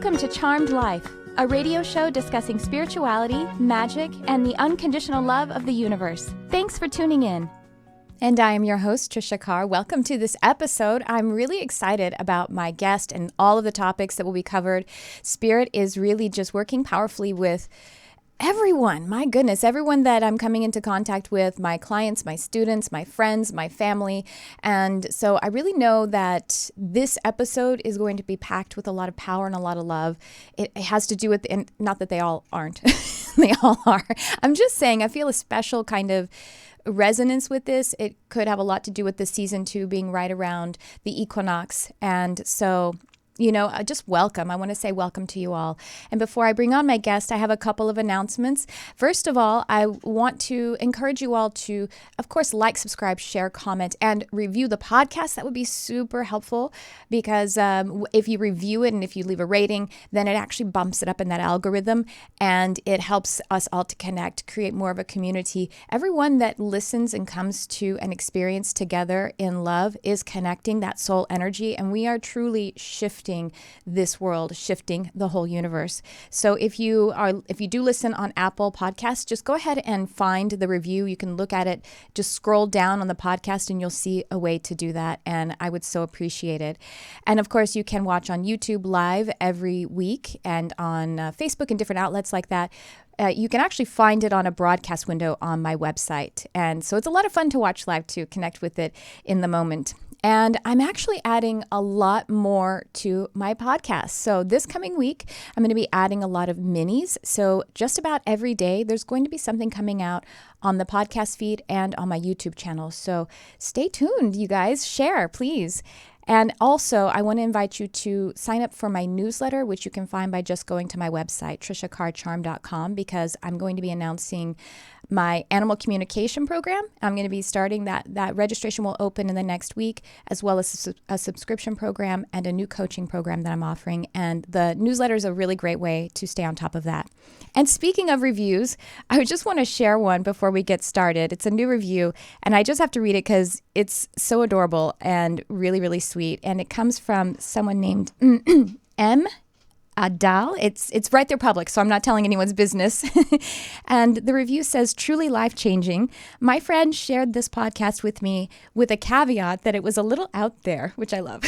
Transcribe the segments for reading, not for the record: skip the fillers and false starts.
Welcome to Charmed Life, a radio show discussing spirituality, magic, and the unconditional love of the universe. Thanks for tuning in. And I am your host, Tricia Carr. Welcome to this episode. I'm really excited about my guest and all of the topics that will be covered. Spirit is really just working powerfully with everyone. My goodness, everyone that I'm coming into contact with, my clients, my students, my friends, my family. And so I really know that this episode is going to be packed with a lot of power and a lot of love. It has to do with, and not that they all aren't, they all are. I'm just saying, I feel a special kind of resonance with this. It could have a lot to do with the season 2 being right around the equinox. And so just welcome. I want to say welcome to you all. And before I bring on my guest, I have a couple of announcements. First of all, I want to encourage you all to, of course, like, subscribe, share, comment, and review the podcast. That would be super helpful because if you review it and if you leave a rating, then it actually bumps it up in that algorithm and it helps us all to connect, create more of a community. Everyone that listens and comes to an experience together in love is connecting that soul energy, and we are truly shifting this world, shifting the whole universe. So if you do listen on Apple Podcasts, just go ahead and find the review. You can look at it, just scroll down on the podcast and you'll see a way to do that. And I would so appreciate it. And of course, you can watch on YouTube live every week and on Facebook and different outlets like that. You can actually find it on a broadcast window on my website. And so it's a lot of fun to watch live to connect with it in the moment. And I'm actually adding a lot more to my podcast. So this coming week, I'm going to be adding a lot of minis. So just about every day, there's going to be something coming out on the podcast feed and on my YouTube channel. So stay tuned, you guys. Share, please. And also, I want to invite you to sign up for my newsletter, which you can find by just going to my website, triciacarcharm.com, because I'm going to be announcing my animal communication program. I'm going to be starting that. That registration will open in the next week, as well as a subscription program and a new coaching program that I'm offering. And the newsletter is a really great way to stay on top of that. And speaking of reviews, I just want to share one before we get started. It's a new review, and I just have to read it because it's so adorable and really, really sweet. And it comes from someone named M. Adal. It's right there public, so I'm not telling anyone's business. And the review says, truly life-changing. My friend shared this podcast with me with a caveat that it was a little out there, which I love.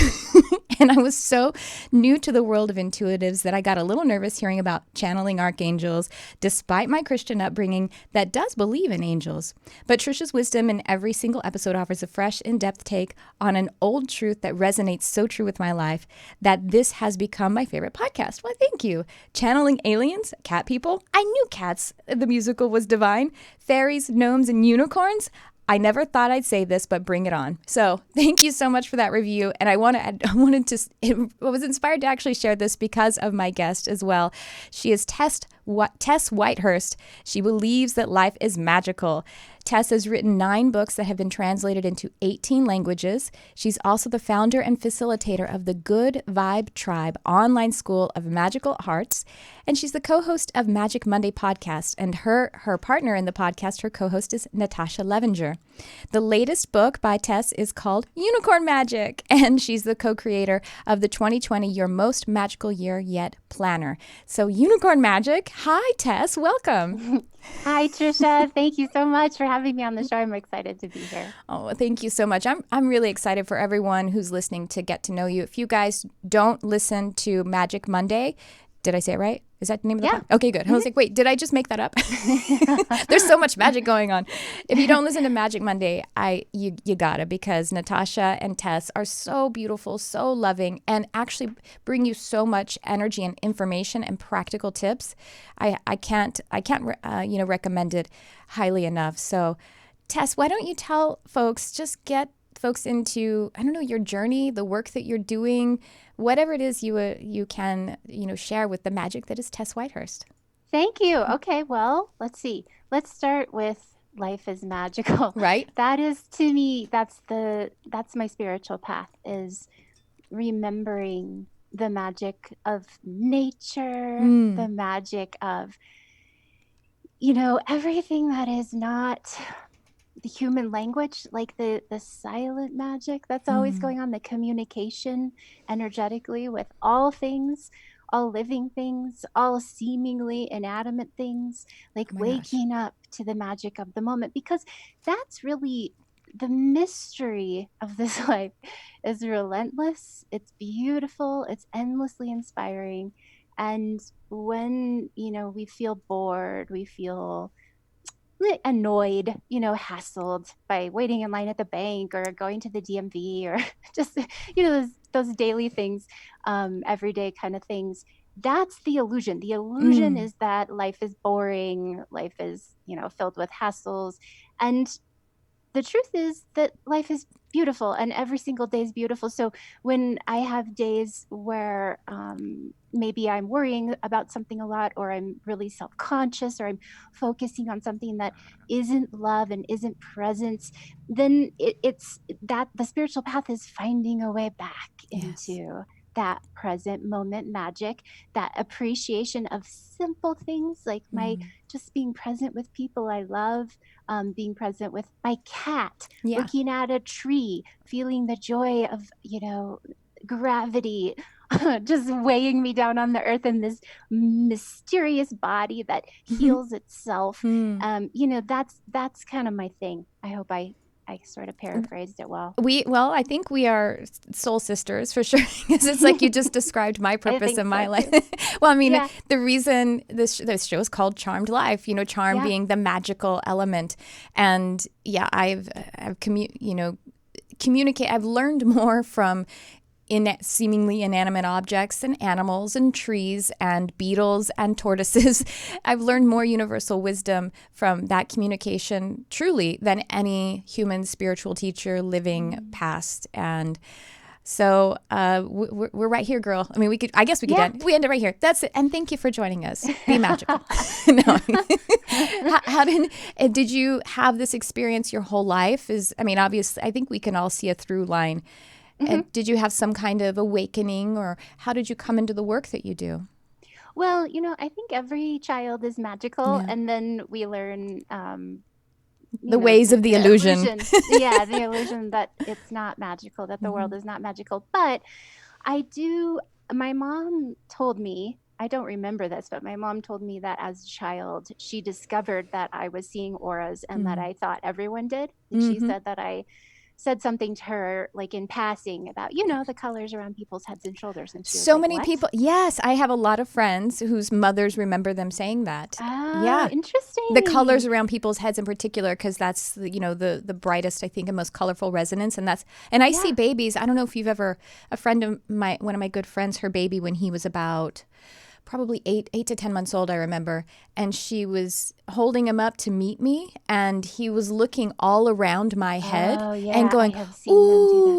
And I was so new to the world of intuitives that I got a little nervous hearing about channeling archangels, despite my Christian upbringing that does believe in angels. But Tricia's wisdom in every single episode offers a fresh, in-depth take on an old truth that resonates so true with my life that this has become my favorite podcast. Well, thank you. Channeling aliens, cat people. I knew Cats, the musical, was divine. Fairies, gnomes, and unicorns. I never thought I'd say this, but bring it on. So thank you so much for that review. And I was inspired to actually share this because of my guest as well. She is Tess Whitehurst. She believes that life is magical. Tess has written 9 books that have been translated into 18 languages. She's also the founder and facilitator of the Good Vibe Tribe online school of magical arts. And she's the co-host of Magic Monday podcast. And her partner in the podcast, her co-host, is Natasha Levenger. The latest book by Tess is called Unicorn Magic. And she's the co-creator of the 2020 Your Most Magical Year Yet planner. So Unicorn Magic. Hi, Tess. Welcome. Hi, Tricia. Thank you so much for having me on the show. I'm excited to be here. Oh, thank you so much. I'm really excited for everyone who's listening to get to know you. If you guys don't listen to Magic Monday, did I say it right? Is that the name of the podcast? Okay, good. I was like, wait, did I just make that up? There's so much magic going on. If you don't listen to Magic Monday, you gotta, because Natasha and Tess are so beautiful, so loving, and actually bring you so much energy and information and practical tips. I can't recommend it highly enough. So, Tess, why don't you tell folks, just get folks into, your journey, the work that you're doing, whatever it is you can, share with the magic that is Tess Whitehurst. Thank you. Okay, well, let's see. Let's start with life is magical. Right. That is, to me, that's my spiritual path, is remembering the magic of nature, the magic of, everything that is not the human language, like the silent magic that's always going on, the communication energetically with all things, all living things, all seemingly inanimate things, like Oh my gosh. waking up to the magic of the moment, because that's really the mystery of this life is relentless. It's beautiful. It's endlessly inspiring. And when, we feel bored, we feel annoyed, hassled by waiting in line at the bank or going to the DMV or just, those daily things, everyday kind of things. That's the illusion. The illusion is that life is boring, life is, filled with hassles. And the truth is that life is beautiful and every single day is beautiful. So when I have days where maybe I'm worrying about something a lot, or I'm really self-conscious, or I'm focusing on something that isn't love and isn't presence, then it's that the spiritual path is finding a way back Yes. into that present moment magic, that appreciation of simple things like my just being present with people I love, being present with my cat, Yeah. looking at a tree, feeling the joy of, gravity just weighing me down on the earth in this mysterious body that heals itself. That's kind of my thing. I hope I sort of paraphrased it well. I think we are soul sisters for sure, because it's like you just described my I purpose think in my so life. too. Well, I mean, Yeah. the reason this show is called Charmed Life, charm Yeah. being the magical element. And yeah, I've communicate. I've learned more from seemingly inanimate objects and animals and trees and beetles and tortoises. I've learned more universal wisdom from that communication truly than any human spiritual teacher living past. And so we're right here, girl. I mean, I guess we could end it right here. That's it. And thank you for joining us. Be magical. No. How did you have this experience your whole life? Obviously, I think we can all see a through line. Did you have some kind of awakening, or how did you come into the work that you do? Well, I think every child is magical, Yeah. and then we learn, The ways of the illusion. Yeah, the illusion that it's not magical, that the world is not magical. But my mom told me, I don't remember this, but my mom told me that as a child, she discovered that I was seeing auras and that I thought everyone did. And she said that I said something to her, like in passing, about, the colors around people's heads and shoulders. And she was So like, many what? people. Yes, I have a lot of friends whose mothers remember them saying that. Oh, Yeah. interesting. The colors around people's heads in particular, because that's the brightest, I think, and most colorful resonance. And I see babies. I don't know if you've ever, one of my good friends, her baby, when he was about probably 8 to 10 months old, I remember. And she was holding him up to meet me, and he was looking all around my head and going, I have seen them do that.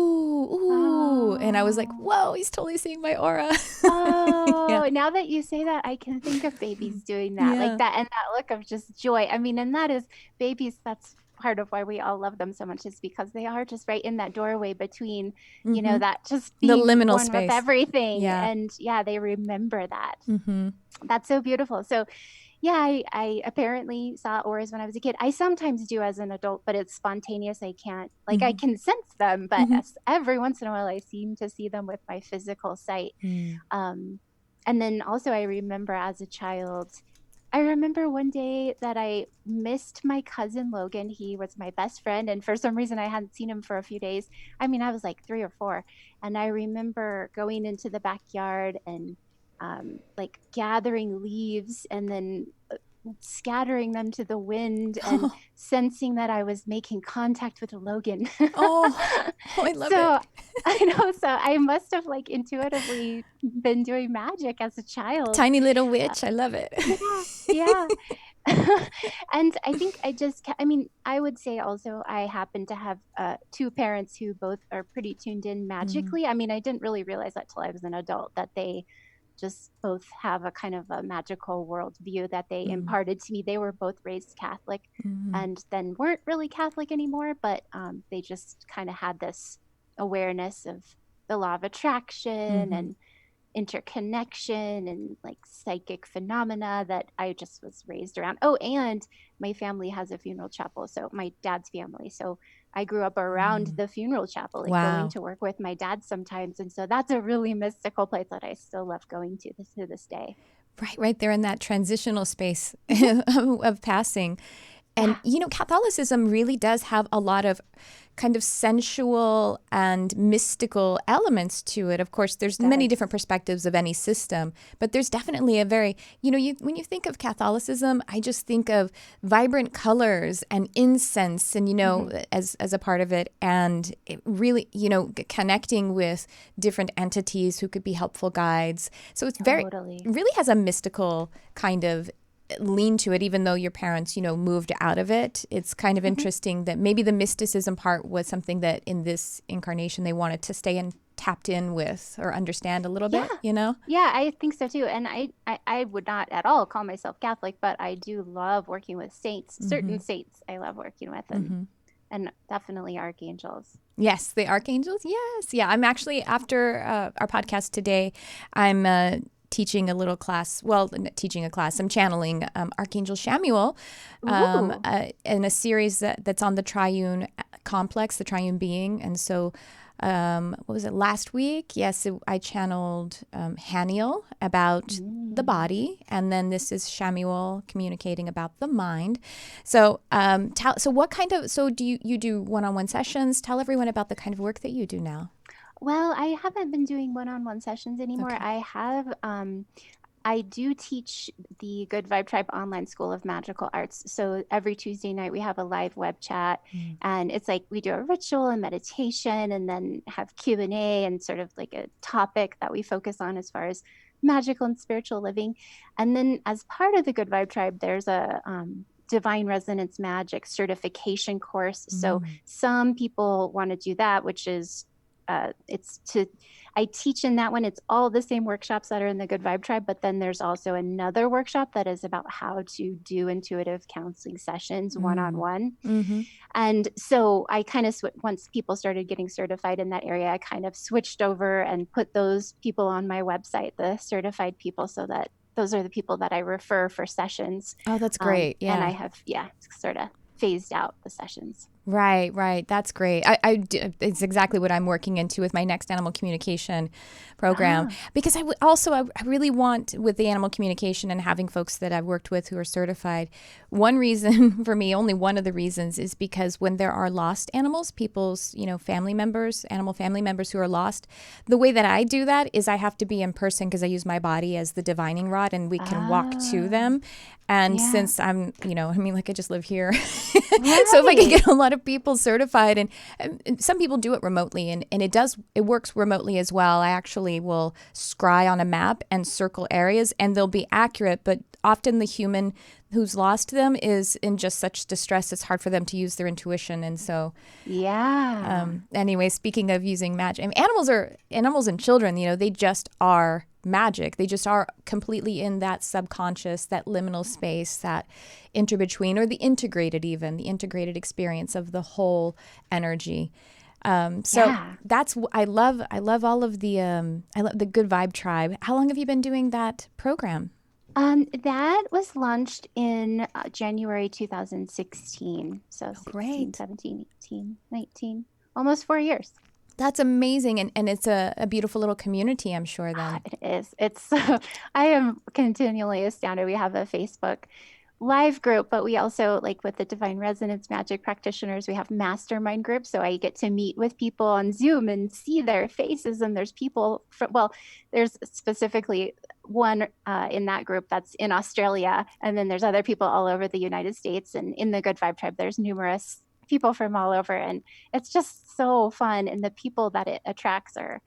ooh. And I was like, whoa, he's totally seeing my aura. Oh, now that you say that, I can think of babies doing that, like that, and that look of just joy. I mean, and that is babies. That's part of why we all love them so much, is because they are just right in that doorway between, that just The being liminal one space. with everything. Yeah. And they remember that. That's so beautiful. So I apparently saw auras when I was a kid. I sometimes do as an adult, but it's spontaneous. I can't, I can sense them, but every once in a while I seem to see them with my physical sight. And then also I remember as a child, I remember one day that I missed my cousin Logan. He was my best friend, and for some reason I hadn't seen him for a few days. I mean, I was like 3 or 4, and I remember going into the backyard and like gathering leaves and then scattering them to the wind and sensing that I was making contact with Logan. I love So it. I know. So I must have like intuitively been doing magic as a child. Tiny little witch. I love it. Yeah. And I think I would say also I happen to have 2 parents who both are pretty tuned in magically. I mean, I didn't really realize that till I was an adult, that they just both have a kind of a magical worldview that they imparted to me. They were both raised Catholic and then weren't really Catholic anymore, but they just kind of had this awareness of the law of attraction and interconnection and like psychic phenomena that I just was raised around. Oh, and my family has a funeral chapel. So my dad's family. So I grew up around the funeral chapel, like going Wow. to work with my dad sometimes. And so that's a really mystical place that I still love going to this day. Right there in that transitional space of passing. And, Yeah, Catholicism really does have a lot of kind of sensual and mystical elements to it. Of course, there's many different perspectives of any system, but there's definitely a very, when you think of Catholicism, I just think of vibrant colors and incense and, as a part of it. And it really, connecting with different entities who could be helpful guides. So it's really has a mystical kind of lean to it, even though your parents, moved out of it. It's kind of interesting that maybe the mysticism part was something that in this incarnation they wanted to stay and tapped in with or understand a little bit, Yeah, I think so too. And I would not at all call myself Catholic, but I do love working with saints. Certain saints I love working with, and definitely archangels. Yes, the archangels. Yes. Yeah. I'm actually, after our podcast today, I'm teaching a little class. Well, not teaching a class. I'm channeling Archangel Shamuel in a series that's on the triune complex, the triune being. And so, what was it, last week? Yes, I channeled Haniel about the body. And then this is Shamuel communicating about the mind. So, so what kind of, so do you do one-on-one sessions? Tell everyone about the kind of work that you do now. Well, I haven't been doing one-on-one sessions anymore. Okay. I do teach the Good Vibe Tribe online school of magical arts. So every Tuesday night we have a live web chat, and it's like we do a ritual and meditation, and then have Q&A and sort of like a topic that we focus on as far as magical and spiritual living. And then as part of the Good Vibe Tribe, there's a Divine Resonance Magic certification course. So some people want to do that, which is I teach in that one. It's all the same workshops that are in the Good Vibe Tribe, but then there's also another workshop that is about how to do intuitive counseling sessions one-on-one. And so I kind of, once people started getting certified in that area, I kind of switched over and put those people on my website, the certified people, so that those are the people that I refer for sessions. Oh, that's great. Yeah. And I have, sort of phased out the sessions. Right. That's great. It's exactly what I'm working into with my next animal communication program, because I really want, with the animal communication and having folks that I've worked with who are certified, one reason for me, only one of the reasons, is because when there are lost animals, people's, family members, animal family members who are lost, the way that I do that is I have to be in person because I use my body as the divining rod and we can walk to them. And since I'm, I just live here. So if I can get a lot of people certified, and some people do it remotely, and it works remotely as well. I actually will scry on a map and circle areas, and they'll be accurate, but often the human who's lost them is in just such distress, it's hard for them to use their intuition. And so, anyway, speaking of using magic, I mean, animals and children, they just are magic. They just are completely in that subconscious, that liminal space, that interbetween, or the integrated experience of the whole energy. That's, I love all of the, I love the Good Vibe Tribe. How long have you been doing that program? That was launched in January 2016. So 16, 17, 18, 19, almost 4 years. That's amazing. And it's a beautiful little community, I'm sure, then. It is. It's, I am continually astounded. We have a Facebook live group, but we also, like with the Divine Resonance Magic practitioners, we have mastermind groups. So I get to meet with people on Zoom and see their faces. And there's people there's specifically one in that group that's in Australia. And then there's other people all over the United States. And in the Good Vibe Tribe, there's numerous people from all over. And it's just so fun. And the people that it attracts are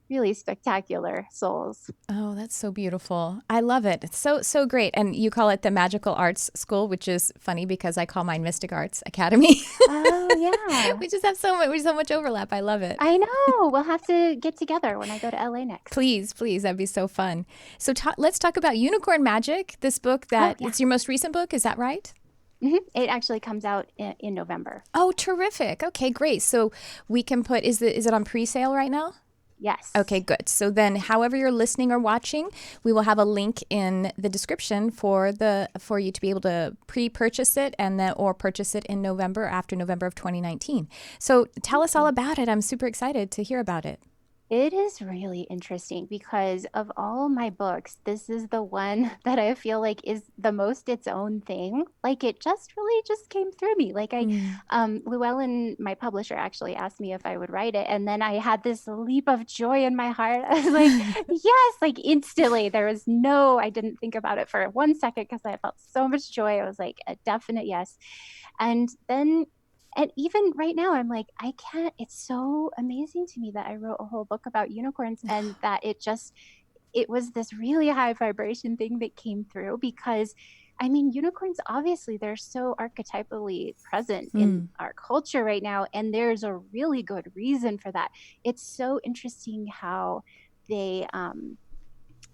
really spectacular souls. Oh, that's so beautiful. I love it. It's so great. And you call it the Magical Arts School, which is funny because I call mine Mystic Arts Academy. Oh, yeah. We just have so much overlap. I love it. I know. We'll have to get together when I go to LA next. Please. That'd be so fun. So let's talk about Unicorn Magic, this book it's your most recent book. Is that right? Mm-hmm. It actually comes out in November. Oh, terrific. Okay, great. So we can is it on pre-sale right now? Yes. Okay, good. So then however you're listening or watching, we will have a link in the description for you to be able to pre-purchase it or purchase it in November, after November of 2019. So tell us all about it. I'm super excited to hear about it. It is really interesting because of all my books, this is the one that I feel like is the most its own thing. Like it just really just came through me. Like Llewellyn, my publisher, actually asked me if I would write it. And then I had this leap of joy in my heart. I was like, yes, like instantly. I didn't think about it for 1 second because I felt so much joy. I was like a definite yes. And then and even right now, I'm like, I can't, it's so amazing to me that I wrote a whole book about unicorns and that it was this really high vibration thing that came through because I mean, unicorns, obviously, they're so archetypally present in our culture right now. And there's a really good reason for that. It's so interesting how they,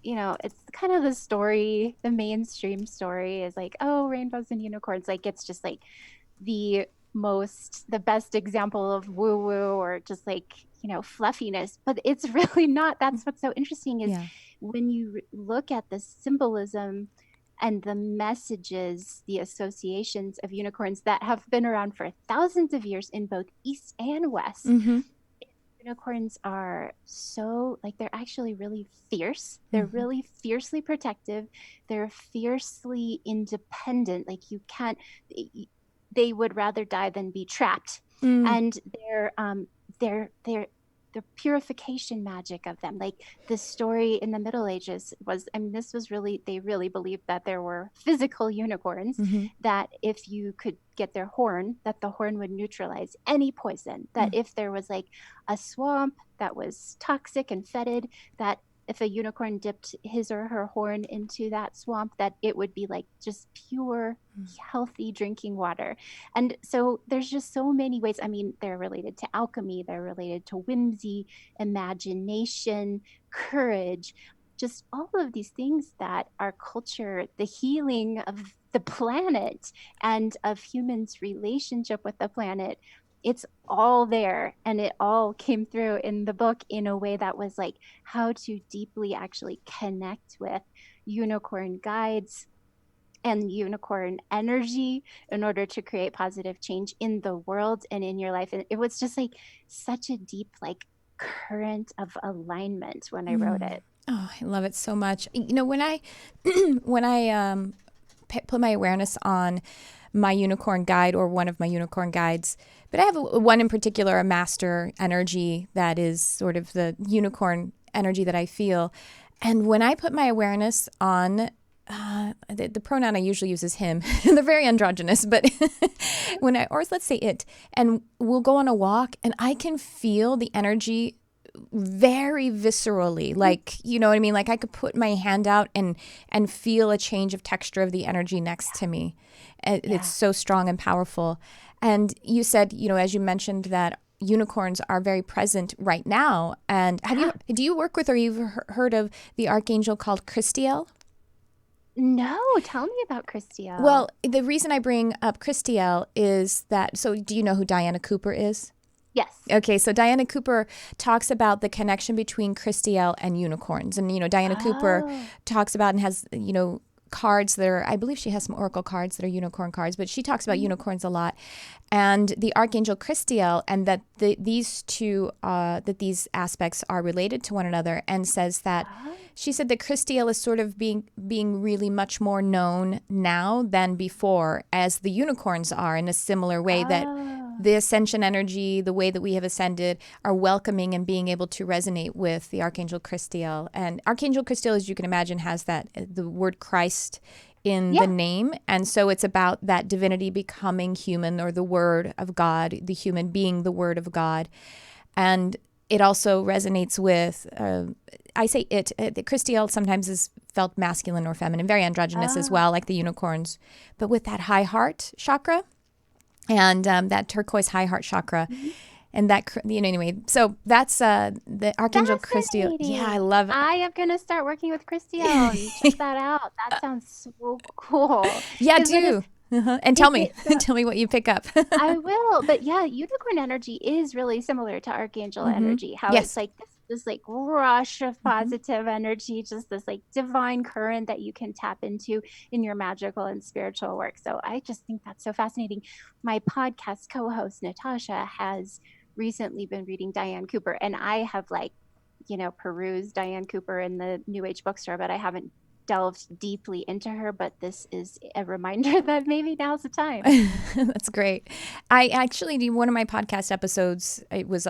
it's kind of the mainstream story is like, oh, rainbows and unicorns. Like, it's just like, the best example of woo woo or just like, fluffiness, but it's really not. That's what's so interesting is when you look at the symbolism and the messages, the associations of unicorns that have been around for thousands of years in both East and West. Unicorns are so like they're actually really fierce. They're really fiercely protective. They're fiercely independent. Like they would rather die than be trapped. And the purification magic of them, like the story in the Middle Ages was, they really believed that there were physical unicorns, that if you could get their horn, that the horn would neutralize any poison, that if there was like a swamp that was toxic and fetid, that if a unicorn dipped his or her horn into that swamp, that it would be like just pure, healthy drinking water. And so there's just so many ways. I mean, they're related to alchemy, they're related to whimsy, imagination, courage, just all of these things that our culture, the healing of the planet and of humans' relationship with the planet, it's all there, and it all came through in the book in a way that was like how to deeply actually connect with unicorn guides and unicorn energy in order to create positive change in the world and in your life. And it was just like such a deep like current of alignment when I wrote it. Oh, I love it so much. When I put my awareness on my unicorn guide or one of my unicorn guides, but I have one in particular, a master energy that is sort of the unicorn energy that I feel. And when I put my awareness on the pronoun I usually use is him. They're very androgynous, but or let's say it, and we'll go on a walk and I can feel the energy very viscerally, like, you know what I mean? Like I could put my hand out and feel a change of texture of the energy next to me. It's so strong and powerful. And you said, as you mentioned, that unicorns are very present right now. And do you work with, or you've heard of the archangel called Christiel? No, tell me about Christiel. Well, the reason I bring up Christiel is that, so do you know who Diana Cooper is? Yes. Okay, so Diana Cooper talks about the connection between Christiel and unicorns. And, Diana Cooper talks about and has, cards that are, I believe she has some oracle cards that are unicorn cards, but she talks about unicorns a lot. And the archangel Christiel, and that these two, that these aspects are related to one another, and says that, she said that Christiel is sort of being really much more known now than before, as the unicorns are, in a similar way that the ascension energy, the way that we have ascended, are welcoming and being able to resonate with the Archangel Christiel. And Archangel Christiel, as you can imagine, has the word Christ in the name. And so it's about that divinity becoming human, or the word of God, the human being the word of God. And it also resonates with, I say the Christiel sometimes is felt masculine or feminine, very androgynous as well, like the unicorns, but with that high heart chakra. And that turquoise high heart chakra. And that, anyway, so that's the Archangel Christiel. Yeah, I love it. I am going to start working with Christiel. Check that out. That sounds so cool. Yeah, do. And tell me what you pick up. I will. But yeah, unicorn energy is really similar to archangel energy. How it's like this like rush of positive energy, just this like divine current that you can tap into in your magical and spiritual work. So I just think that's so fascinating. My podcast co-host Natasha has recently been reading Diane Cooper, and I have like, perused Diane Cooper in the New Age bookstore, but I haven't delved deeply into her. But this is a reminder that maybe now's the time. That's great. I actually did one of my podcast episodes. It was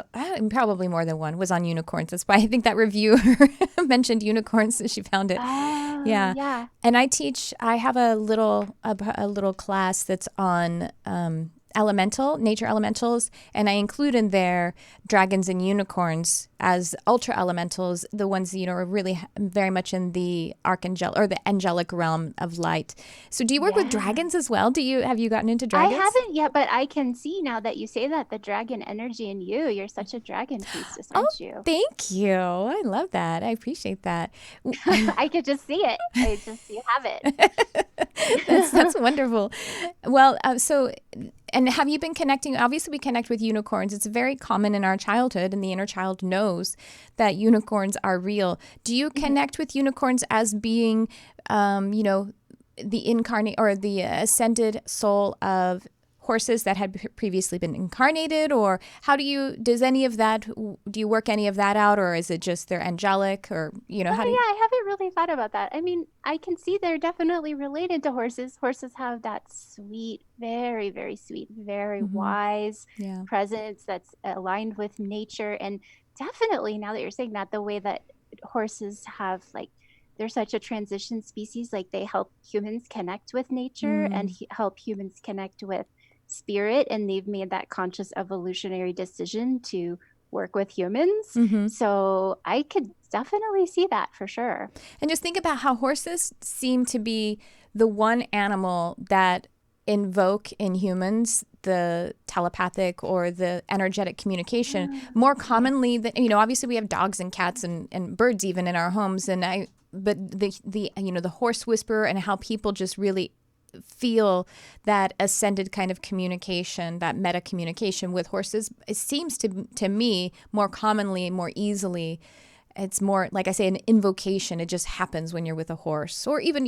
probably more than one. Was on unicorns. That's why I think that reviewer mentioned unicorns. She found it. Oh, Yeah. yeah. And I have a little class that's on nature elementals, and I include in there dragons and unicorns as ultra elementals, the ones are really very much in the archangel or the angelic realm of light. So do you work with dragons as well? Have you gotten into dragons? I haven't yet, but I can see now that you say that the dragon energy in you're such a dragon priestess, aren't you? Thank you. I love that. I appreciate that. I could just see it. You have it. That's wonderful. Well, and have you been connecting? Obviously, we connect with unicorns. It's very common in our childhood, and the inner child knows that unicorns are real. Do you connect with unicorns as being, the incarnate or the ascended soul of horses that had previously been incarnated? Or do you work any of that out, or is it just they're angelic, or, I haven't really thought about that. I mean, I can see they're definitely related to horses. Horses have that sweet, very, very sweet, very wise presence that's aligned with nature. And definitely, now that you're saying that, the way that horses have they're such a transition species, like they help humans connect with nature and help humans connect with spirit, and they've made that conscious evolutionary decision to work with humans. So I could definitely see that for sure. And just think about how horses seem to be the one animal that invoke in humans the telepathic or the energetic communication more commonly than, obviously we have dogs and cats and birds even in our homes, but the horse whisperer and how people just really feel that ascended kind of communication, that meta communication with horses, it seems to me more commonly, more easily. It's more, like I say, an invocation. It just happens when you're with a horse, or even,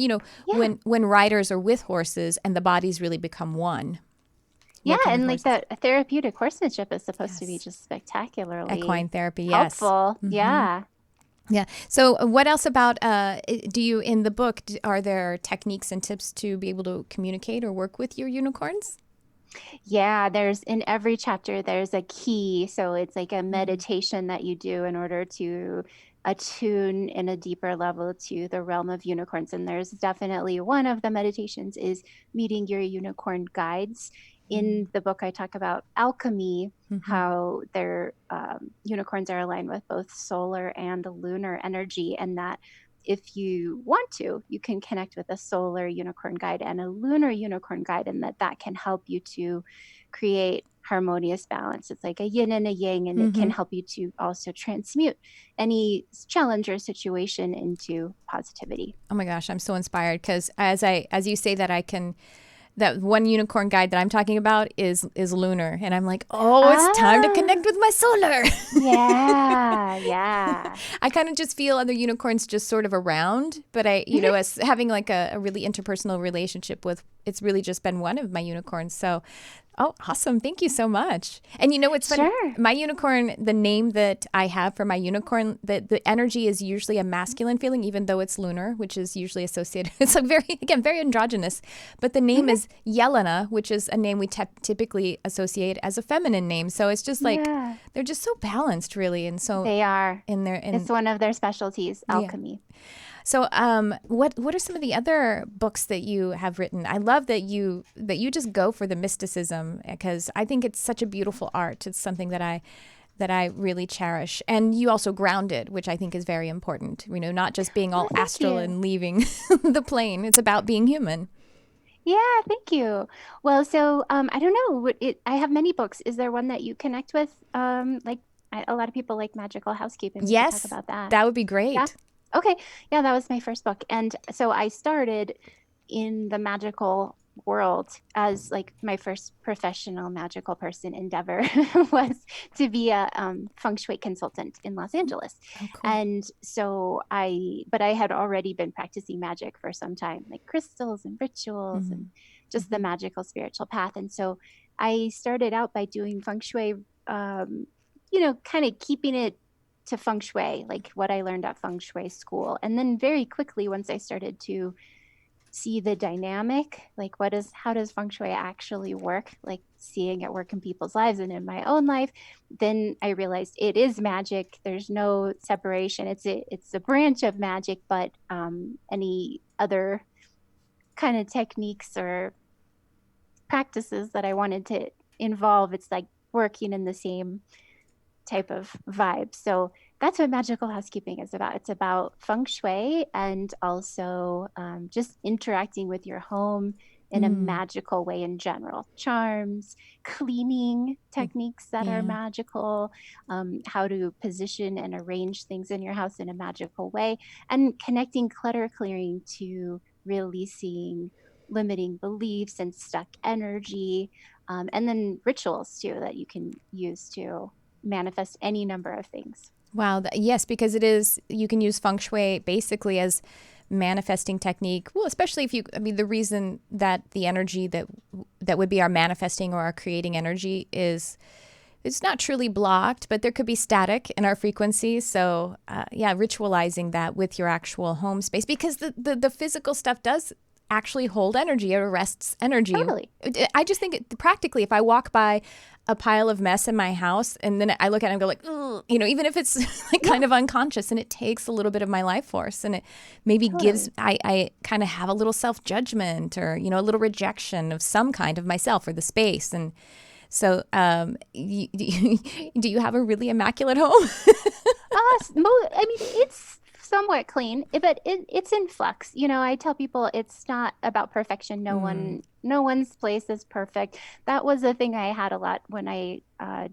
when riders are with horses and the bodies really become one. Yeah, and like that therapeutic horsemanship is supposed to be just spectacularly equine therapy, helpful. Yeah. Yeah. So what else about, in the book, are there techniques and tips to be able to communicate or work with your unicorns? Yeah, in every chapter, there's a key. So it's like a meditation that you do in order to attune in a deeper level to the realm of unicorns. And there's definitely one of the meditations is meeting your unicorn guides. In the book, I talk about alchemy, how their unicorns are aligned with both solar and lunar energy, and that if you want to, you can connect with a solar unicorn guide and a lunar unicorn guide, and that can help you to create harmonious balance. It's like a yin and a yang, and it can help you to also transmute any challenge or situation into positivity. Oh my gosh, I'm so inspired, because as you say that, that one unicorn guide that I'm talking about is lunar. And I'm like, it's time to connect with my solar. Yeah. I kind of just feel other unicorns just sort of around, but as having like a really interpersonal relationship with, it's really just been one of my unicorns. So, awesome. Thank you so much. And it's funny. Sure. My unicorn, the name that I have for my unicorn, the energy is usually a masculine feeling, even though it's lunar, which is usually associated. It's like very androgynous. But the name is Yelena, which is a name we typically associate as a feminine name. So it's just like, they're just so balanced, really. And so they are. It's one of their specialties, alchemy. Yeah. So, what are some of the other books that you have written? I love that you just go for the mysticism, because I think it's such a beautiful art. It's something that I really cherish, and you also ground it, which I think is very important. Not just being all astral and leaving the plane. It's about being human. Yeah, thank you. Well, so I don't know. I have many books. Is there one that you connect with? A lot of people like magical housekeeping. Yes, talk about that. That would be great. Yeah? Okay. Yeah, that was my first book. And so I started in the magical world as like my first professional magical person endeavor was to be a feng shui consultant in Los Angeles. Oh, cool. And so but I had already been practicing magic for some time, like crystals and rituals and just the magical spiritual path. And so I started out by doing feng shui, kind of keeping it to feng shui, like what I learned at feng shui school. And then very quickly, once I started to see the dynamic, like how does feng shui actually work, like seeing it work in people's lives and in my own life, then I realized it is magic. There's no separation. It's a branch of magic, but any other kind of techniques or practices that I wanted to involve, it's like working in the same type of vibe. So that's what magical housekeeping is about. It's about feng shui and also just interacting with your home in a magical way in general. Charms, cleaning techniques that are Yeah. magical, how to position and arrange things in your house in a magical way, and connecting clutter clearing to releasing limiting beliefs and stuck energy, and then rituals too that you can use to manifest any number of things. Wow. Yes, because you can use feng shui basically as manifesting technique. Well, especially the reason that the energy that would be our manifesting or our creating energy it's not truly blocked, but there could be static in our frequency. So ritualizing that with your actual home space, because the physical stuff does actually hold energy. It arrests energy. Totally. I just think practically, if I walk by a pile of mess in my house and then I look at it and go like, ugh, even if it's like kind of unconscious, and it takes a little bit of my life force, and it maybe gives, I kind of have a little self-judgment or, a little rejection of some kind of myself or the space. And so do you have a really immaculate home? It's somewhat clean, but it's in flux. I tell people it's not about perfection. No one's place is perfect. That was the thing I had a lot when I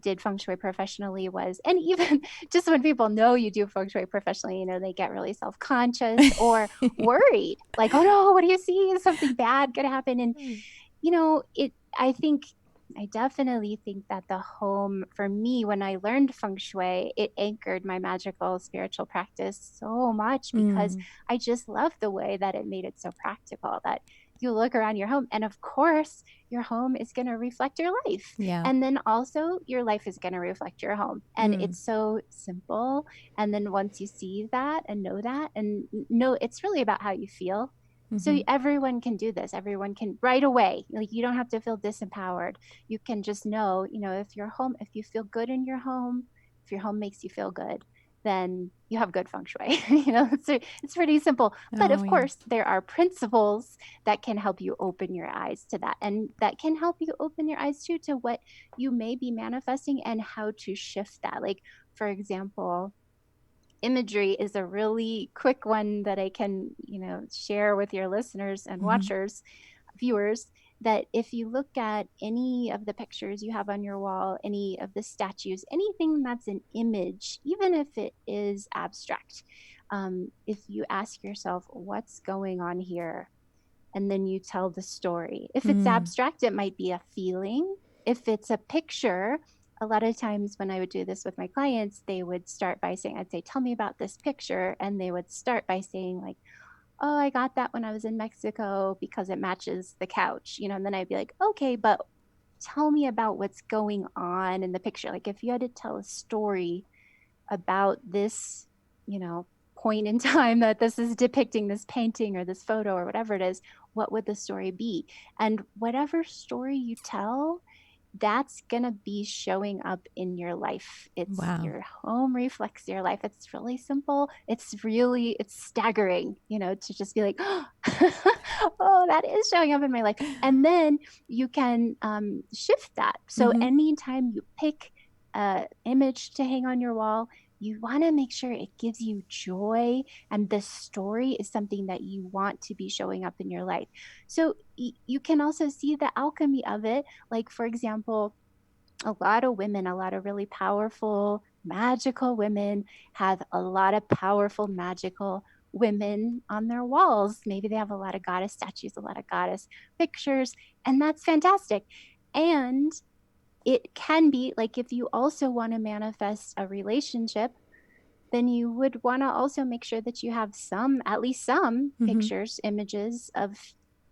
did feng shui professionally and even just when people know you do feng shui professionally, they get really self-conscious or worried, like, oh no, what do you see? Is something bad going to happen? And, I definitely think that the home, for me, when I learned feng shui, it anchored my magical spiritual practice so much because I just love the way that it made it so practical that you look around your home and of course your home is going to reflect your life. Yeah. And then also your life is going to reflect your home. And it's so simple. And then once you see that and know it's really about how you feel. So everyone can do this. Everyone can right away. Like, you don't have to feel disempowered. You can just know, if you feel good in your home, if your home makes you feel good, then you have good feng shui. It's pretty simple. But of course, there are principles that can help you open your eyes to that. And that can help you open your eyes too to what you may be manifesting and how to shift that. Like, for example, imagery is a really quick one that I can, share with your listeners and watchers, viewers, that if you look at any of the pictures you have on your wall, any of the statues, anything that's an image, even if it is abstract, if you ask yourself, what's going on here? And then you tell the story. If it's abstract, it might be a feeling. If it's a picture, a lot of times when I would do this with my clients, they would start by saying, I'd say, tell me about this picture. And they would start by saying, like, oh, I got that when I was in Mexico because it matches the couch, and then I'd be like, okay, but tell me about what's going on in the picture. Like, if you had to tell a story about this, point in time that this is depicting, this painting or this photo or whatever it is, what would the story be? And whatever story you tell, that's going to be showing up in your life. Your home reflects your life. It's really simple. It's staggering, to just be like, oh, that is showing up in my life. And then you can shift that. So anytime you pick an image to hang on your wall, you want to make sure it gives you joy and the story is something that you want to be showing up in your life. So you can also see the alchemy of it. Like, for example, a lot of women, a lot of really powerful, magical women have a lot of powerful, magical women on their walls. Maybe they have a lot of goddess statues, a lot of goddess pictures, and that's fantastic. And it can be like, if you also want to manifest a relationship, then you would want to also make sure that you have some, at least some pictures, images of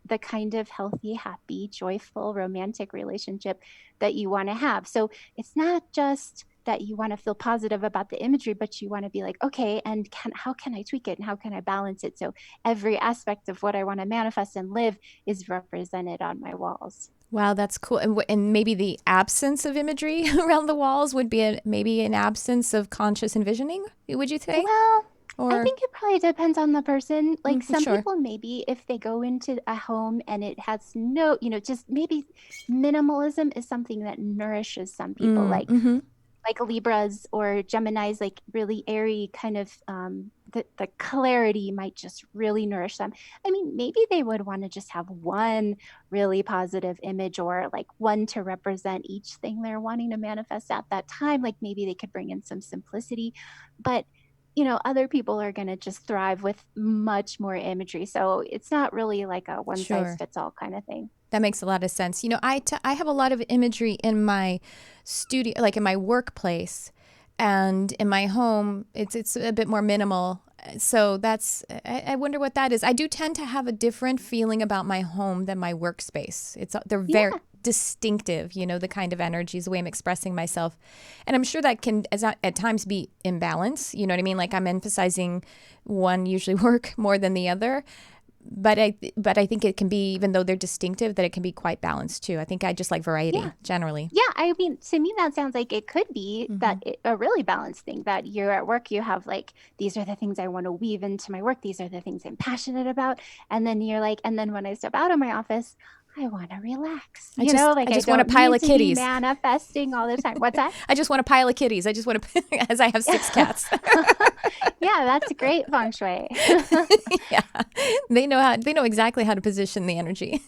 the kind of healthy, happy, joyful, romantic relationship that you want to have. So it's not just that you want to feel positive about the imagery, but you want to be like, okay, and how can I tweak it and how can I balance it so every aspect of what I want to manifest and live is represented on my walls. Wow, that's cool. And maybe the absence of imagery around the walls would be maybe an absence of conscious envisioning, would you say? Well, Or I think it probably depends on the person. Like some sure. people, maybe if they go into a home and it has no, just maybe minimalism is something that nourishes some people, like Libras or Geminis, like really airy kind of, the clarity might just really nourish them. I mean, maybe they would want to just have one really positive image, or like one to represent each thing they're wanting to manifest at that time. Like maybe they could bring in some simplicity, but other people are going to just thrive with much more imagery. So it's not really like a one size fits all kind of thing. That makes a lot of sense. I have a lot of imagery in my studio, like in my workplace, and in my home, it's a bit more minimal. So I wonder what that is. I do tend to have a different feeling about my home than my workspace. They're very distinctive, the kind of energies, the way I'm expressing myself. And I'm sure that can at times be imbalance. You know what I mean? Like I'm emphasizing one, usually work, more than the other. But I think it can be, even though they're distinctive, that it can be quite balanced too. I think I just like variety generally. Yeah, I mean, to me, that sounds like it could be a really balanced thing, that you're at work, you have like, these are the things I want to weave into my work. These are the things I'm passionate about. And then you're like, and then when I step out of my office, I want to relax. I just want a pile of kitties. Manifesting all the time. What's that? I just want a pile of kitties. I just want to, as I have 6 cats. Yeah, that's great feng shui. Yeah, they know exactly how to position the energy.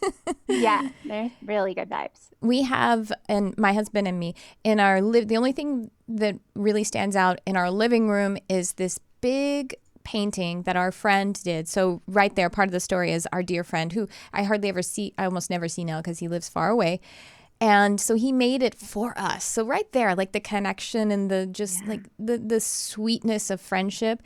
Yeah, they're really good vibes. We have, and my husband and me, in our the only thing that really stands out in our living room is this big painting that our friend did. So right there, part of the story is our dear friend, who I almost never see now because he lives far away. And so he made it for us. So right there, like the connection and like the sweetness of friendship.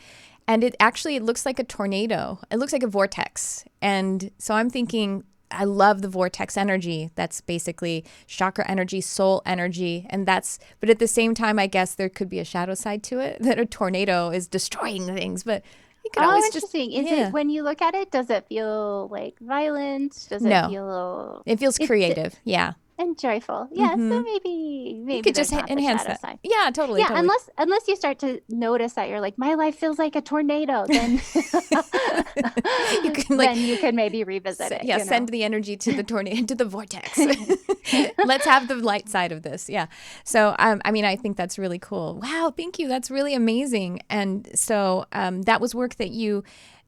And it looks like a tornado. It looks like a vortex. And so I'm thinking, I love the vortex energy. That's basically chakra energy, soul energy. But at the same time, I guess there could be a shadow side to it, that a tornado is destroying things. But you could always interesting. Is it, when you look at it, does it feel like violent? Does it feel... It feels creative. Yeah. And joyful. Yeah, so maybe you could just enhance that. Side. Yeah, totally. Yeah, totally. Unless you start to notice that you're like, my life feels like a tornado, then then you can maybe revisit it. Yeah, send the energy to the tornado, to the vortex. Let's have the light side of this. Yeah. So I mean, I think that's really cool. Wow, thank you. That's really amazing. And so that was work that you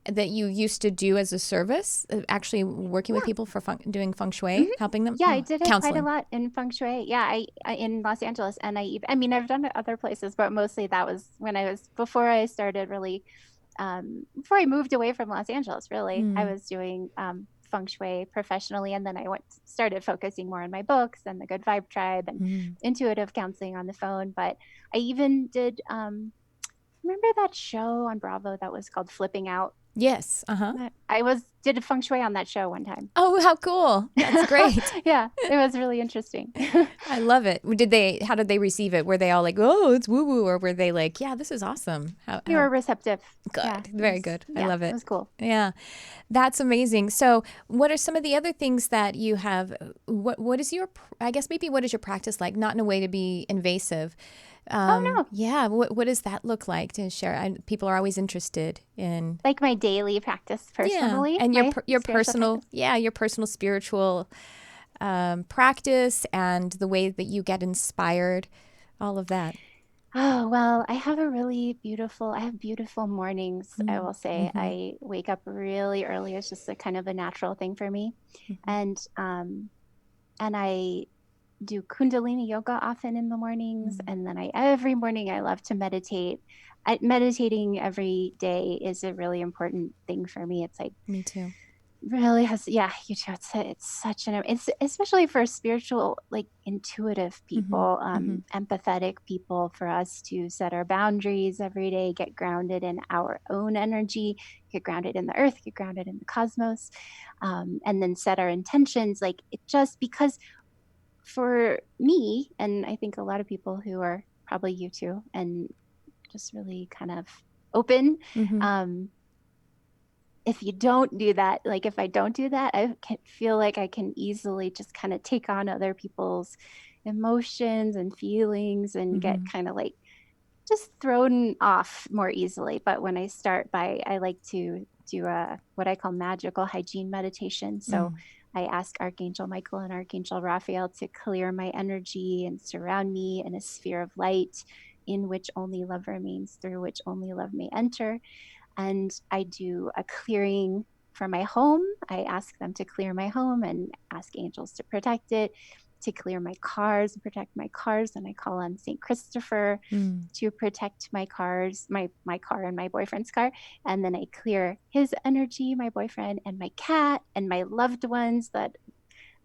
used to do as a service, actually working with people for doing feng shui, helping them? Yeah, I did it quite a lot in feng shui. Yeah, I in Los Angeles, and I mean, I've done it other places, but mostly that was when before I started really, before I moved away from Los Angeles, really. I was doing feng shui professionally, and then I started focusing more on my books and the Good Vibe Tribe and intuitive counseling on the phone. But I even did, remember that show on Bravo that was called Flipping Out? Yes. I did a feng shui on that show one time. Oh, how cool. That's great. Yeah, it was really interesting. I love it. How did they receive it? Were they all like, oh, it's woo woo? Or were they like, yeah, this is awesome? They were receptive. Good. Yeah, very good. I love it. It was cool. Yeah, that's amazing. So what are some of the other things that you have? What is your practice like? Not in a way to be invasive. Oh, no. Yeah. What does that look like to share? People are always interested in, like, my daily practice personally. Yeah. And your personal, your personal spiritual practice, and the way that you get inspired, all of that. Oh, well, I have beautiful mornings, I will say. I wake up really early. It's just a kind of a natural thing for me. And I do Kundalini yoga often in the mornings. And then every morning I love to meditate. Meditating every day is a really important thing for me. It's like, Me too. really has, yeah, you too. It's such it's especially for spiritual, like intuitive people, empathetic people, for us to set our boundaries every day, get grounded in our own energy, get grounded in the earth, get grounded in the cosmos, and then set our intentions. Like, it just, because for me, and I think a lot of people who are probably you too, and just really kind of open, if you don't do that, like if I don't do that, I can feel like I can easily just kind of take on other people's emotions and feelings and get kind of like just thrown off more easily. But when I start I like to do what I call magical hygiene meditation. So I ask Archangel Michael and Archangel Raphael to clear my energy and surround me in a sphere of light in which only love remains, through which only love may enter. And I do a clearing for my home. I ask them to clear my home and ask angels to protect it, to clear my cars and protect my cars. And I call on St. Christopher to protect my cars, my car and my boyfriend's car. And then I clear his energy, my boyfriend and my cat and my loved ones that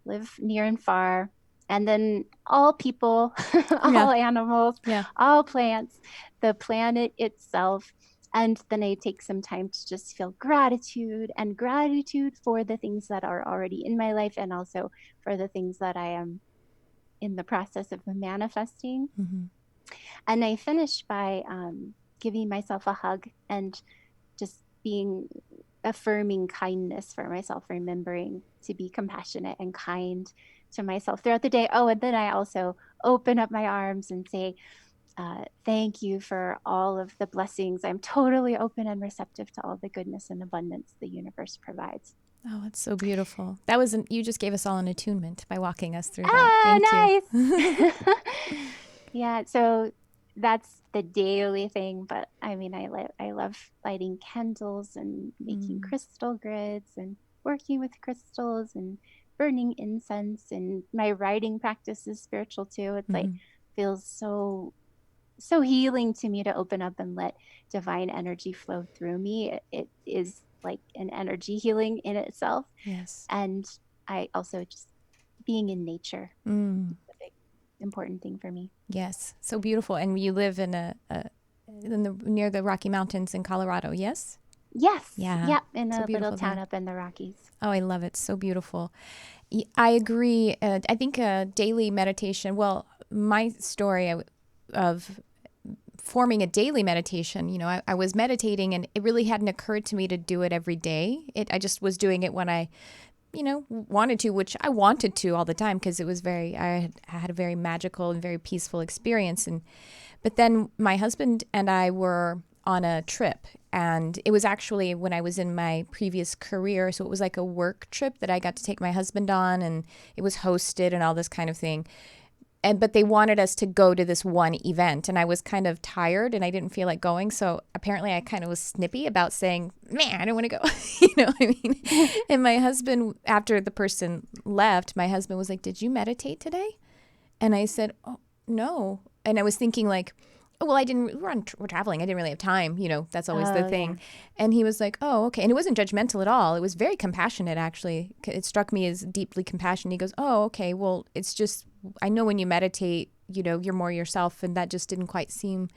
live near and far. And then all people, all animals, all plants, the planet itself. And then I take some time to just feel gratitude for the things that are already in my life, and also for the things that I am in the process of manifesting. And I finish by giving myself a hug and just affirming kindness for myself, remembering to be compassionate and kind to myself throughout the day. Oh, and then I also open up my arms and say, thank you for all of the blessings. I'm totally open and receptive to all the goodness and abundance the universe provides. Oh, it's so beautiful. You just gave us all an attunement by walking us through that. Thank you. Yeah, so that's the daily thing. But I mean, I love lighting candles and making crystal grids and working with crystals and burning incense. And my writing practice is spiritual too. It's like, feels so healing to me to open up and let divine energy flow through me. It is like an energy healing in itself. Yes. And I also just being in nature is a big important thing for me. Yes. So beautiful. And you live in near the Rocky Mountains in Colorado, yes? Yes. Yeah. Yep. In a little town up in the Rockies. Oh, I love it. So beautiful. I agree. I think daily meditation, well, my story of forming a daily meditation, I was meditating and it really hadn't occurred to me to do it every day. I just was doing it when I, wanted to, which I wanted to all the time because it was I had a very magical and very peaceful experience. But then my husband and I were on a trip, and it was actually when I was in my previous career. So it was like a work trip that I got to take my husband on, and it was hosted and all this kind of thing. But they wanted us to go to this one event, and I was kind of tired and I didn't feel like going. So apparently I kind of was snippy about saying, man, I don't want to go. You know what I mean? And my husband, after the person left, my husband was like, did you meditate today? And I said, oh, no. And I was thinking like, oh, well, we're traveling. I didn't really have time. That's always the thing. Yeah. And he was like, oh, okay. And it wasn't judgmental at all. It was very compassionate, actually. It struck me as deeply compassionate. He goes, oh, okay. Well, it's just, I know when you meditate, you're more yourself. And that just didn't quite seem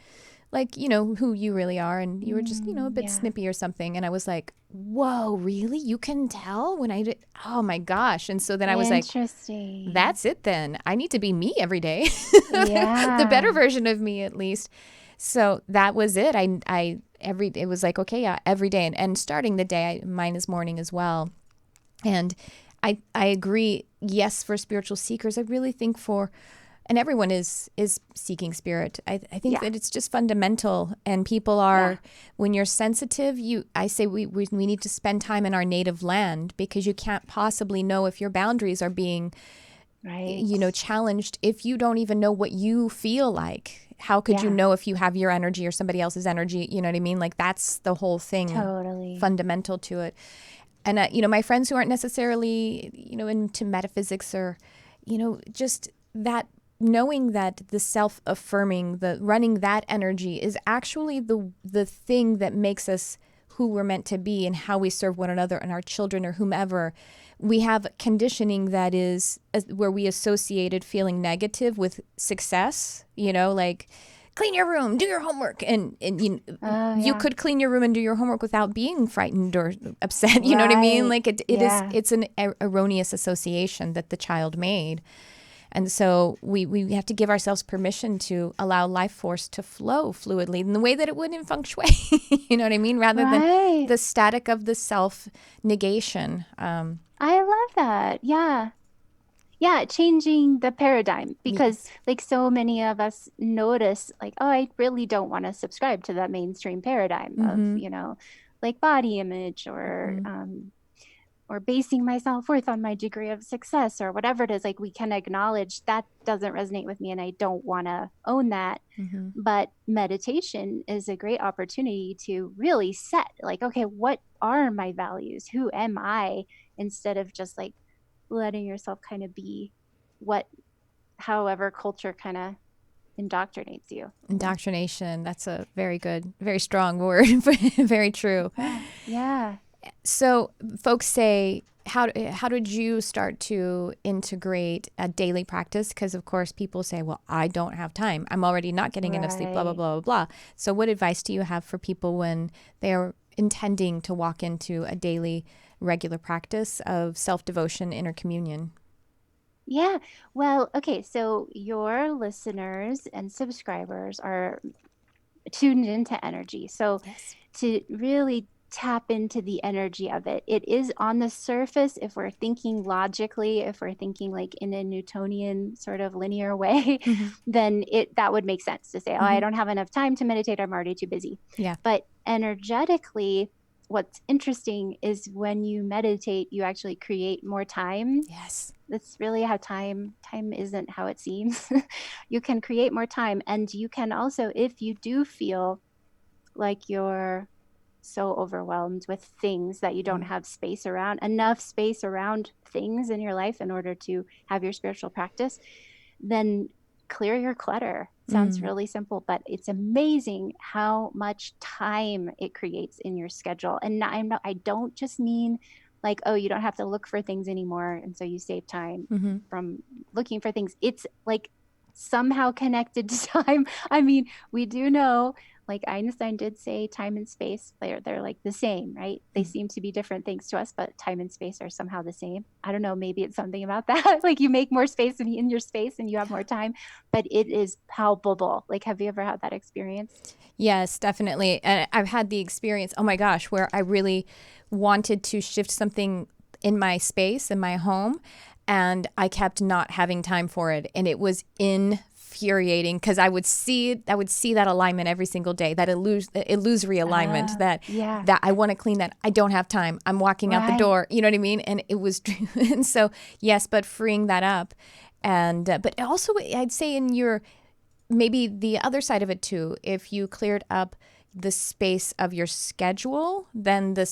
like, who you really are. And you were just, a bit snippy or something. And I was like, whoa, really? You can tell when I did? Oh my gosh. And so then I was like, that's it then. I need to be me every day. Yeah. The better version of me, at least. So that was it. It was like, okay, yeah, every day. And starting the day, mine is morning as well. And I agree. Yes, for spiritual seekers, I really think and everyone is seeking spirit. I think that it's just fundamental, and people are, when you're sensitive, I say we need to spend time in our native land, because you can't possibly know if your boundaries are being, challenged if you don't even know what you feel like. How could you know if you have your energy or somebody else's energy? You know what I mean? Like, that's the whole thing, totally fundamental to it. And, my friends who aren't necessarily, into metaphysics or, just that knowing that the self-affirming, the running that energy is actually the thing that makes us who we're meant to be and how we serve one another and our children or whomever. We have conditioning that is where we associated feeling negative with success, like clean your room, do your homework. And you could clean your room and do your homework without being frightened or upset. You know what I mean? Like it's an erroneous association that the child made. And so we have to give ourselves permission to allow life force to flow fluidly in the way that it would in feng shui, you know what I mean? Rather than the static of the self-negation. I love that. Yeah. Yeah, changing the paradigm because like so many of us notice like, oh, I really don't want to subscribe to that mainstream paradigm of, like body image or basing my self-worth on my degree of success or whatever it is. Like we can acknowledge that doesn't resonate with me and I don't want to own that. But meditation is a great opportunity to really set like, okay, what are my values? Who am I? Instead of just like letting yourself kind of be however culture kind of indoctrinates you. Indoctrination. That's a very good, very strong word, but very true. Yeah. So folks say, how did you start to integrate a daily practice? Because of course people say, well, I don't have time. I'm already not getting enough sleep, blah, blah, blah, blah, blah. So what advice do you have for people when they are intending to walk into a daily regular practice of self-devotion, inner communion? Yeah. Well, okay. So your listeners and subscribers are tuned into energy. So to really tap into the energy of it, it is on the surface. If we're thinking logically, if we're thinking like in a Newtonian sort of linear way, then that would make sense to say, oh, I don't have enough time to meditate. I'm already too busy. Yeah. But energetically, what's interesting is when you meditate, you actually create more time. Yes. That's really how time isn't how it seems. You can create more time. And you can also, if you do feel like you're so overwhelmed with things that you don't have enough space around things in your life in order to have your spiritual practice, then clear your clutter. Sounds really simple, but it's amazing how much time it creates in your schedule. And I don't just mean like, oh, you don't have to look for things anymore, and so you save time from looking for things. It's like somehow connected to time. I mean, we do know, like Einstein did say, time and space, they're like the same, right? They seem to be different things to us, but time and space are somehow the same. I don't know, maybe it's something about that. Like you make more space in your space and you have more time, but it is palpable. Like, have you ever had that experience? Yes, definitely. And I've had the experience, oh my gosh, where I really wanted to shift something in my space, in my home, and I kept not having time for it. And it was infuriating because I would see that alignment every single day, that illusory alignment that I want to clean that. I don't have time. I'm walking out the door. You know what I mean? And it was, and so yes, but freeing that up. And, but also I'd say maybe the other side of it too, if you cleared up the space of your schedule, then the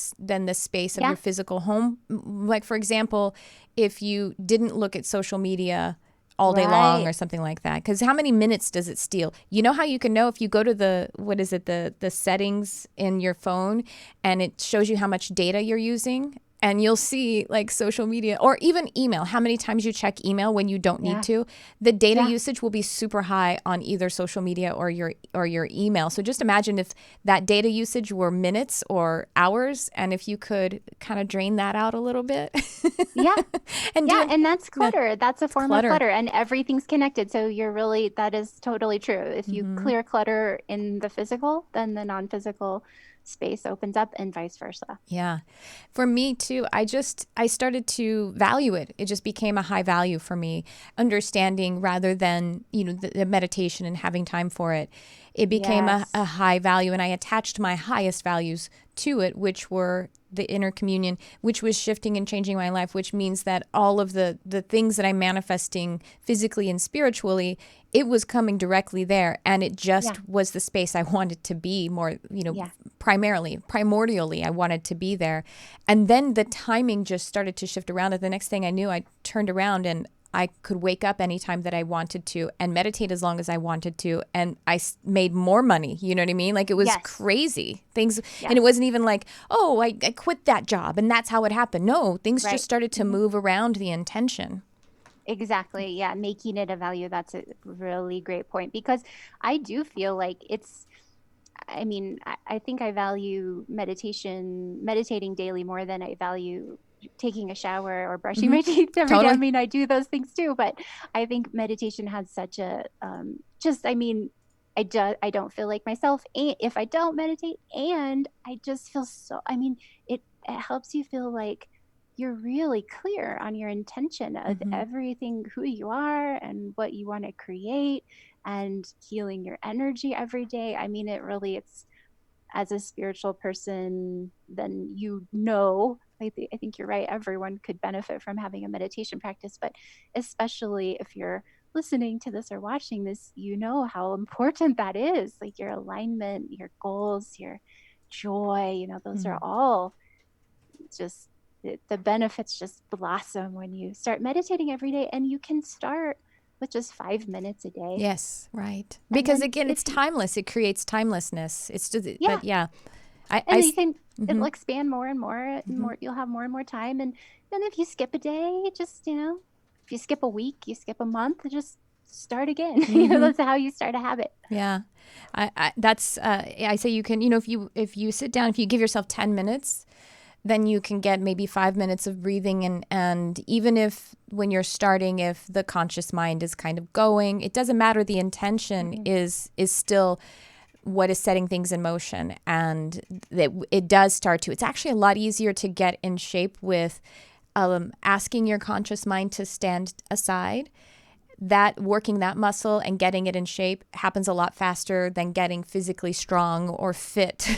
space of your physical home. Like for example, if you didn't look at social media all day long or something like that, because how many minutes does it steal? You know how you can know if you go to the settings in your phone and it shows you how much data you're using? And you'll see like social media or even email, how many times you check email when you don't need to. The data usage will be super high on either social media or your email. So just imagine if that data usage were minutes or hours, and if you could kind of drain that out a little bit. And that's clutter. That's a form of clutter, and everything's connected. So that is totally true. If you clear clutter in the physical, then the non-physical space opens up and vice versa. Yeah. For me too, I started to value it. It just became a high value for me, understanding rather than, the meditation and having time for it. It became a high value, and I attached my highest values to it, which were the inner communion, which was shifting and changing my life, which means that all of the things that I'm manifesting physically and spiritually, it was coming directly there. And it just was the space I wanted to be more, primordially, I wanted to be there. And then the timing just started to shift around. And the next thing I knew, I turned around and I could wake up anytime that I wanted to and meditate as long as I wanted to. And made more money. You know what I mean? Like, it was Yes. crazy things. Yes. And it wasn't even like, oh, I quit that job and that's how it happened. No, things Right. just started to move around the intention. Exactly. Yeah. Making it a value. That's a really great point, because I do feel like I mean, I think I value meditating daily more than I value taking a shower or brushing my teeth every day. I Totally. mean, I do those things too, but I think meditation has such a, I mean, I don't feel like myself if I don't meditate, and I just feel so, I mean, it helps you feel like you're really clear on your intention of everything, who you are and what you want to create, and healing your energy every day. I mean, it's, as a spiritual person, then I think you're right. Everyone could benefit from having a meditation practice, but especially if you're listening to this or watching this, you know how important that is. Like your alignment, your goals, your joy, those are all just the benefits just blossom when you start meditating every day. And you can start with just 5 minutes a day. Yes, right. And Because then again, it's timeless. It creates timelessness. It's just, yeah. but yeah. And then you can, it'll expand more and more, and more, you'll have more and more time. And then if you skip a day, just, if you skip a week, you skip a month, just start again. That's how you start a habit. Yeah. I say you can, if you sit down, if you give yourself 10 minutes, then you can get maybe 5 minutes of breathing. And even if when you're starting, if the conscious mind is kind of going, it doesn't matter. The intention is still what is setting things in motion. And it does start to, it's actually a lot easier to get in shape with asking your conscious mind to stand aside. That working that muscle and getting it in shape happens a lot faster than getting physically strong or fit.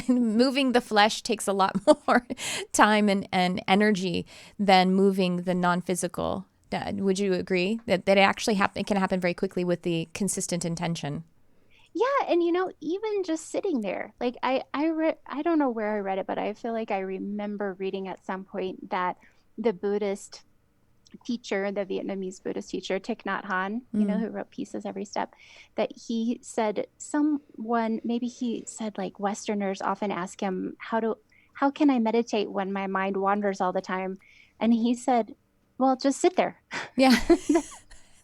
Moving the flesh takes a lot more time and energy than moving the non-physical. Would you agree that it actually it can happen very quickly with the consistent intention? Yeah, and even just sitting there, like I don't know where I read it, but I feel like I remember reading at some point that the Buddhist teacher, the Vietnamese Buddhist teacher, Thich Nhat Hanh, who wrote Pieces Every Step, that he said maybe he said like Westerners often ask him, how can I meditate when my mind wanders all the time? And he said, well, just sit there. Yeah.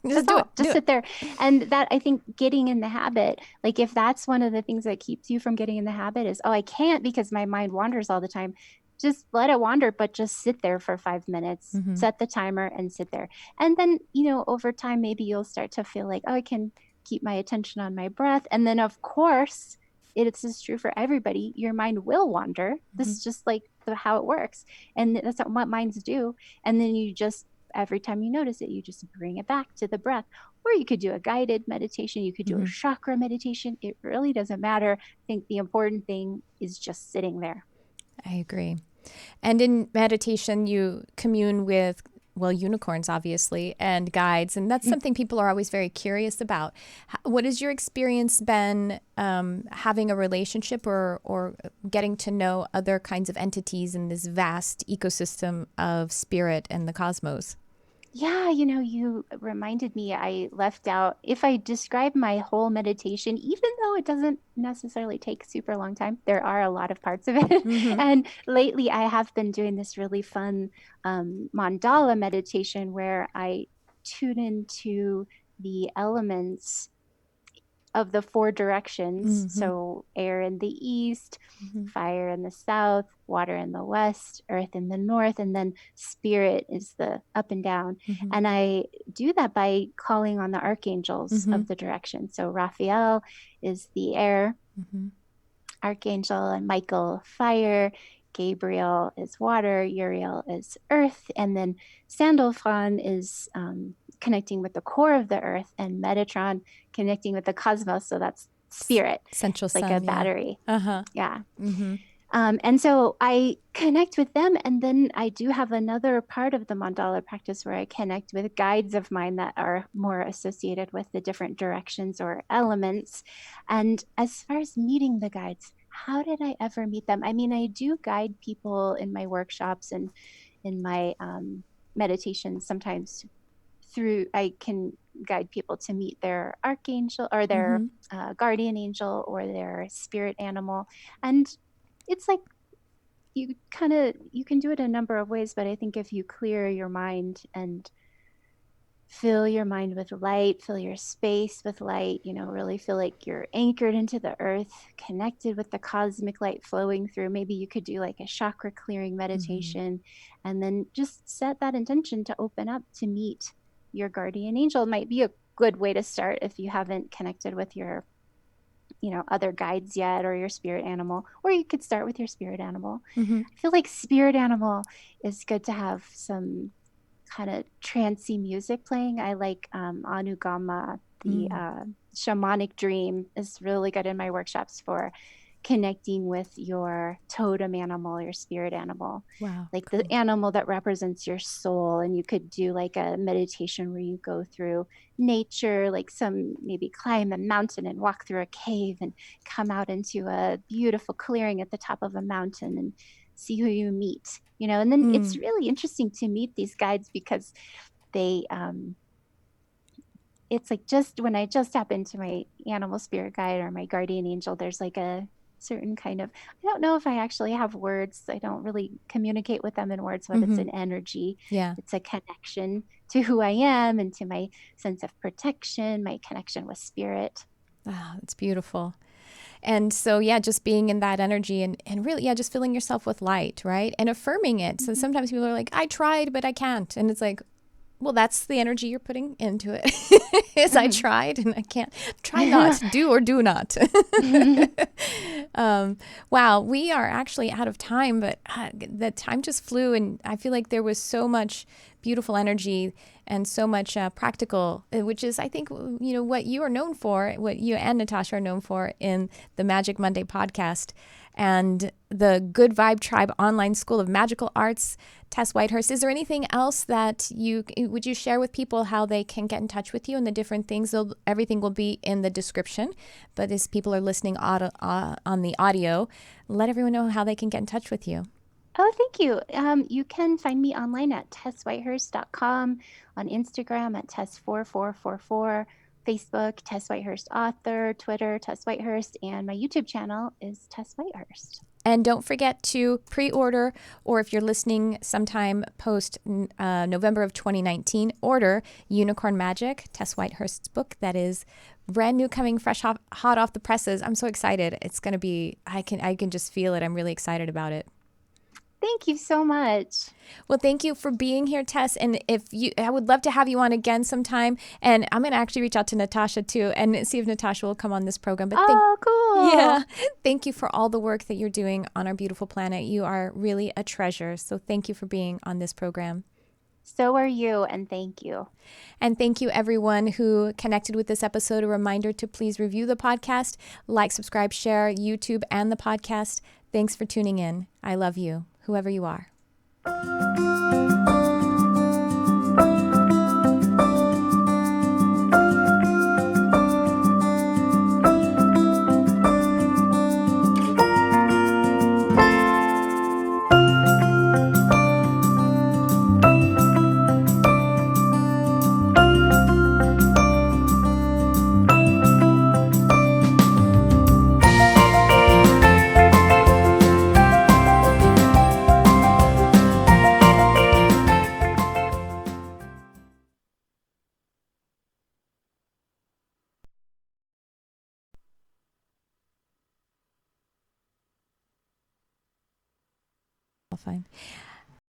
Just do it. Just sit there. And that, I think, getting in the habit, like if that's one of the things that keeps you from getting in the habit is, oh, I can't because my mind wanders all the time. Just let it wander, but just sit there for 5 minutes, set the timer and sit there. And then, over time, maybe you'll start to feel like, oh, I can keep my attention on my breath. And then, of course, this is true for everybody. Your mind will wander. This is just like how it works. And that's what minds do. And then every time you notice it, you just bring it back to the breath. Or you could do a guided meditation. You could do a chakra meditation. It really doesn't matter. I think the important thing is just sitting there. I agree. And in meditation, you commune with, well, unicorns, obviously, and guides. And that's something people are always very curious about. What has your experience been having a relationship or getting to know other kinds of entities in this vast ecosystem of spirit and the cosmos? Yeah, you reminded me, I left out, if I describe my whole meditation, even though it doesn't necessarily take super long time, there are a lot of parts of it. And lately I have been doing this really fun mandala meditation where I tune into the elements of the 4 directions. So air in the east, fire in the south, water in the west, earth in the north, and then spirit is the up and down. And I do that by calling on the archangels of the direction. So Raphael is the air archangel, and Michael, fire. Gabriel is water, Uriel is earth, and then Sandalphon is connecting with the core of the earth, and Metatron connecting with the cosmos. So that's spirit. Central it's like sun, a battery. Yeah. Mm-hmm. And so I connect with them. And then I do have another part of the mandala practice where I connect with guides of mine that are more associated with the different directions or elements. And as far as meeting the guides, how did I ever meet them? I mean, I do guide people in my workshops and in my meditations sometimes I can guide people to meet their archangel or their guardian angel or their spirit animal. And it's like you can do it a number of ways, but I think if you clear your mind and fill your mind with light, fill your space with light, really feel like you're anchored into the earth, connected with the cosmic light flowing through. Maybe you could do like a chakra clearing meditation and then just set that intention to open up to meet your guardian angel. It might be a good way to start if you haven't connected with your other guides yet, or your spirit animal, or you could start with your spirit animal. I feel like spirit animal is good to have some kind of trancy music playing. I like Anugama, the shamanic dream is really good in my workshops for connecting with your totem animal, your spirit animal. Wow. Like cool. the animal that represents your soul. And you could do like a meditation where you go through nature, like maybe climb a mountain and walk through a cave and come out into a beautiful clearing at the top of a mountain and see who you meet, and then it's really interesting to meet these guides because they, it's like just when I just tap into my animal spirit guide or my guardian angel, there's like a certain kind of, I don't know if I actually have words. I don't really communicate with them in words, but it's an energy. Yeah. It's a connection to who I am and to my sense of protection, my connection with spirit. Wow, it's beautiful. And so, yeah, just being in that energy and really, yeah, just filling yourself with light, right? And affirming it. So sometimes people are like, I tried, but I can't. And it's like, well, that's the energy you're putting into it. Is I tried and I can't. Try not, do or do not. Wow, we are actually out of time, but the time just flew. And I feel like there was so much beautiful energy and so much practical, which is, I think, what you are known for, what you and Natasha are known for in the Magic Monday podcast and the Good Vibe Tribe Online School of Magical Arts. Tess Whitehurst, is there anything else that would you share with people how they can get in touch with you and the different things? Everything will be in the description, but as people are listening on the audio, let everyone know how they can get in touch with you. Oh, thank you. You can find me online at tesswhitehurst.com, on Instagram at Tess4444, Facebook, Tess Whitehurst Author, Twitter, Tess Whitehurst, and my YouTube channel is Tess Whitehurst. And don't forget to pre-order, or if you're listening sometime post November of 2019, order Unicorn Magic, Tess Whitehurst's book that is brand new, coming fresh hot off the presses. I'm so excited. It's going to be, I can just feel it. I'm really excited about it. Thank you so much. Well, thank you for being here, Tess. And I would love to have you on again sometime. And I'm going to actually reach out to Natasha too and see if Natasha will come on this program. But cool. Yeah. Thank you for all the work that you're doing on our beautiful planet. You are really a treasure. So thank you for being on this program. So are you, and thank you. And thank you, everyone who connected with this episode. A reminder to please review the podcast, like, subscribe, share YouTube and the podcast. Thanks for tuning in. I love you, whoever you are. Fine.